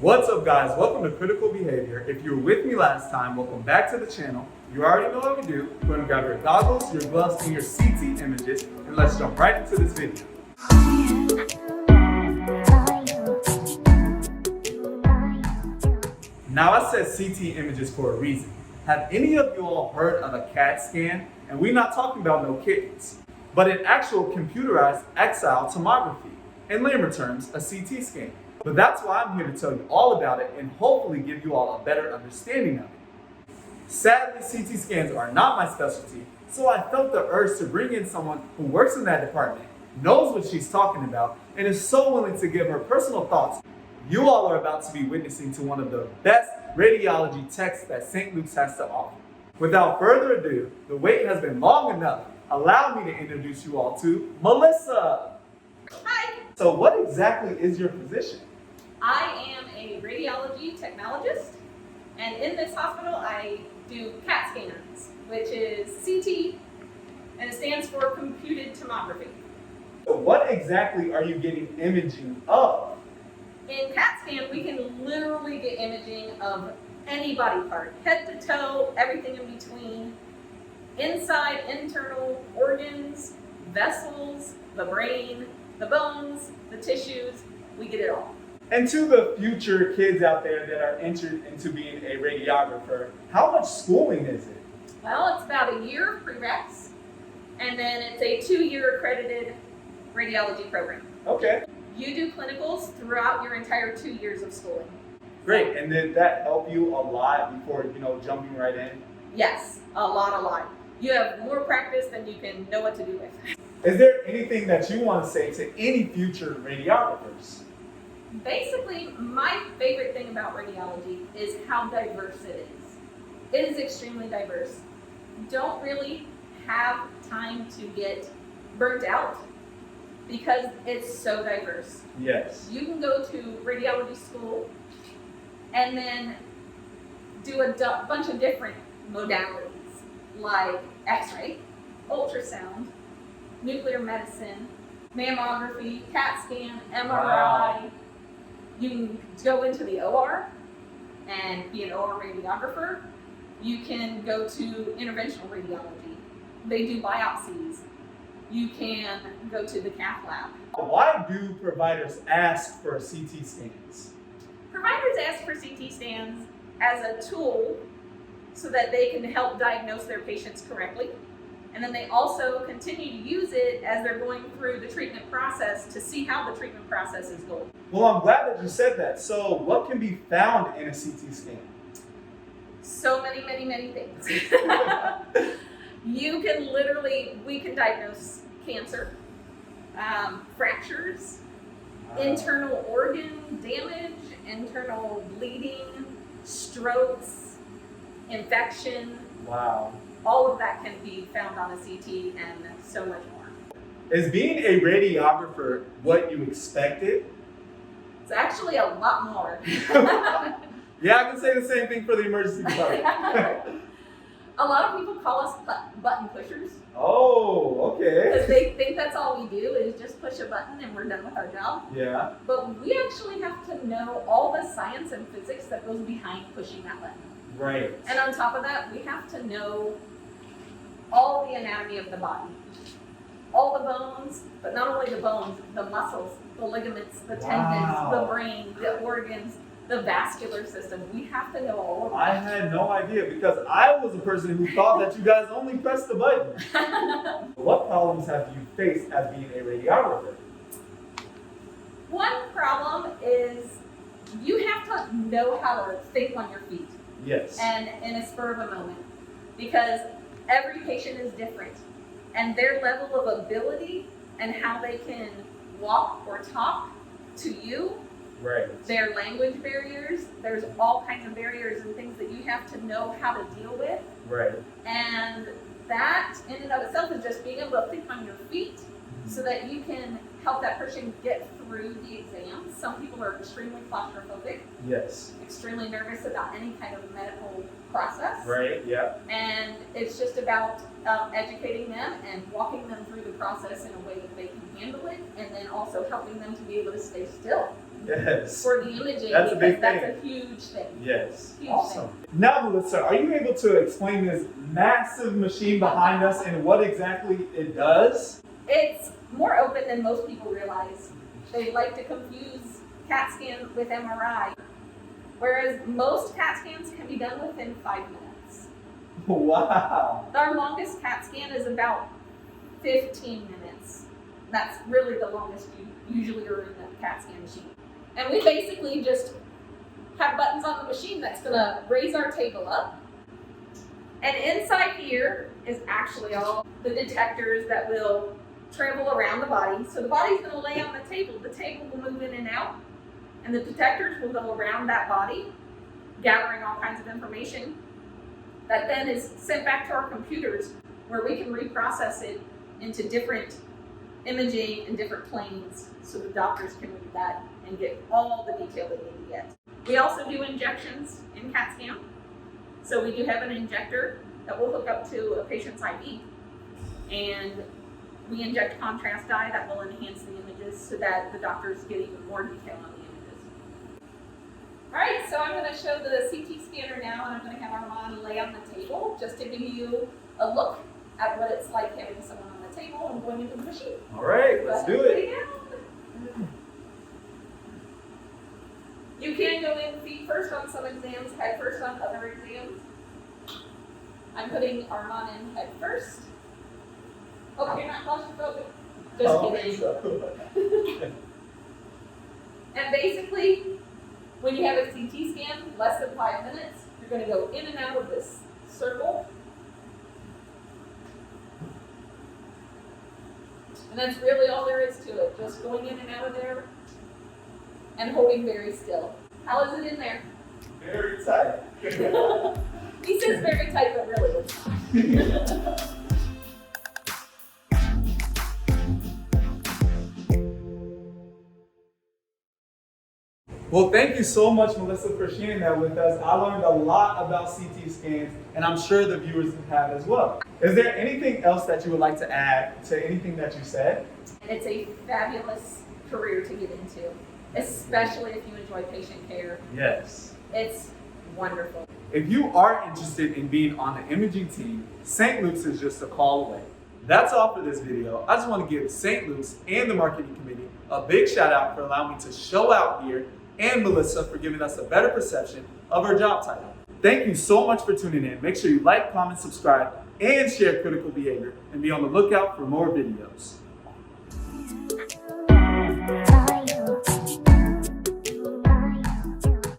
What's up guys, welcome to Critical Behavior. If you were with me last time, welcome back to the channel. You already know what we do. We're gonna grab your goggles, your gloves, and your CT images, and let's jump right into this video. Now I said CT images for a reason. Have any of you all heard of a CAT scan? And we're not talking about no kittens, but an actual computerized axial tomography. In layman terms, a CT scan. But that's why I'm here to tell you all about it and hopefully give you all a better understanding of it. Sadly, CT scans are not my specialty, so I felt the urge to bring in someone who works in that department, knows what she's talking about, and is so willing to give her personal thoughts. You all are about to be witnessing to one of the best radiology techs that St. Luke's has to offer. Without further ado, the wait has been long enough. Allow me to introduce you all to Melissa. Hi. So what exactly is your position? I am a radiology technologist, and in this hospital I do CAT scans, which is CT, and it stands for computed tomography. So what exactly are you getting imaging of? In CAT scan, we can literally get imaging of any body part, head to toe, everything in between, inside, internal organs, vessels, the brain, the bones, the tissues, we get it all. And to the future kids out there that are interested into being a radiographer, how much schooling is it? Well, it's about a year of prereqs, and then it's a 2-year accredited radiology program. Okay, You do clinicals throughout your entire 2 years of schooling. great. And did that help you a lot before, jumping right in? Yes, a lot. You have more practice than you can know what to do with. Is there anything that you want to say to any future radiographers? Basically, my favorite thing about radiology is how diverse it is. It is extremely diverse. Don't really have time to get burnt out because it's so diverse. Yes. You can go to radiology school and then do a bunch of different modalities like x-ray, ultrasound, nuclear medicine, mammography, CAT scan, MRI. Wow. You can go into the OR and be an OR radiographer. You can go to interventional radiology. They do biopsies. You can go to the cath lab. Why do providers ask for CT scans? Providers ask for CT scans as a tool so that they can help diagnose their patients correctly. And then they also continue to use it as they're going through the treatment process to see how the treatment process is going. Well, I'm glad that you said that. So what can be found in a CT scan? So many things. We can diagnose cancer, fractures, internal organ damage, internal bleeding, strokes, infection. Wow. All of that can be found on a CT and so much more. Is being a radiographer what you expected? It's actually a lot more. Yeah, I can say the same thing for the emergency department. A lot of people call us button pushers Oh, okay. because they think that's all we do is just push a button and we're done with our job. Yeah. But we actually have to know all the science and physics that goes behind pushing that button. Right. And on top of that, we have to know all the anatomy of the body. All the bones, but not only the bones, the muscles, the ligaments, the tendons, Wow. the brain, the organs, the vascular system. We have to know all of I that. had no idea because I was a person who thought that you guys only pressed the button. What problems have you faced as being a radiographer? One problem is you have to know how to think on your feet Yes. and in a spur of a moment because every patient is different and their level of ability and how they can walk or talk to you, Right. their language barriers, there's all kinds of barriers and things that you have to know how to deal with. Right. And that in and of itself is just being able to think on your feet so that you can help that person get through the exam. Some people are extremely claustrophobic, Yes. extremely nervous about any kind of medical process. Right. Yeah. And it's just about educating them and walking them through the process in a way that they can handle it, and then also helping them to be able to stay still Yes. for the imaging, That's a big because thing. that's a huge thing. Yes. Huge Awesome. Now, Melissa, are you able to explain this massive machine behind us and what exactly it does? It's more open than most people realize. They like to confuse CAT scan with MRI, whereas most CAT scans can be done within 5 minutes. Wow. Our longest CAT scan is about 15 minutes. That's really the longest you usually are in the CAT scan machine. And we basically just have buttons on the machine that's gonna raise our table up. And inside here is actually all the detectors that will travel around the body. So the body's gonna lay on the table will move in and out, and the detectors will go around that body, gathering all kinds of information that then is sent back to our computers where we can reprocess it into different imaging and different planes so the doctors can read that and get all the detail they need to get. We also do injections in CAT scan. So we do have an injector that will hook up to a patient's IV, and we inject contrast dye that will enhance the images so that the doctors get even more detail on the images. All right, so I'm going to show the CT scanner now, and I'm going to have Armon lay on the table just to give you a look at what it's like having someone on the table and going into the machine. All right, let's do it. You can go in feet first on some exams, head first on other exams. I'm putting Armon in head first. Oh, you're not claustrophobic? Just kidding. And basically, when you have a CT scan, less than 5 minutes, you're going to go in and out of this circle. And that's really all there is to it, just going in and out of there and holding very still. How is it in there? Very tight. He says very tight, but really it's not. Well, thank you so much, Melissa, for sharing that with us. I learned a lot about CT scans, and I'm sure the viewers have as well. Is there anything else that you would like to add to anything that you said? And it's a fabulous career to get into, especially if you enjoy patient care. Yes. It's wonderful. If you are interested in being on the imaging team, St. Luke's is just a call away. That's all for this video. I just want to give St. Luke's and the marketing committee a big shout out for allowing me to show out here, and Melissa for giving us a better perception of her job title. Thank you so much for tuning in. Make sure you like, comment, subscribe, and share critical behavior, and be on the lookout for more videos.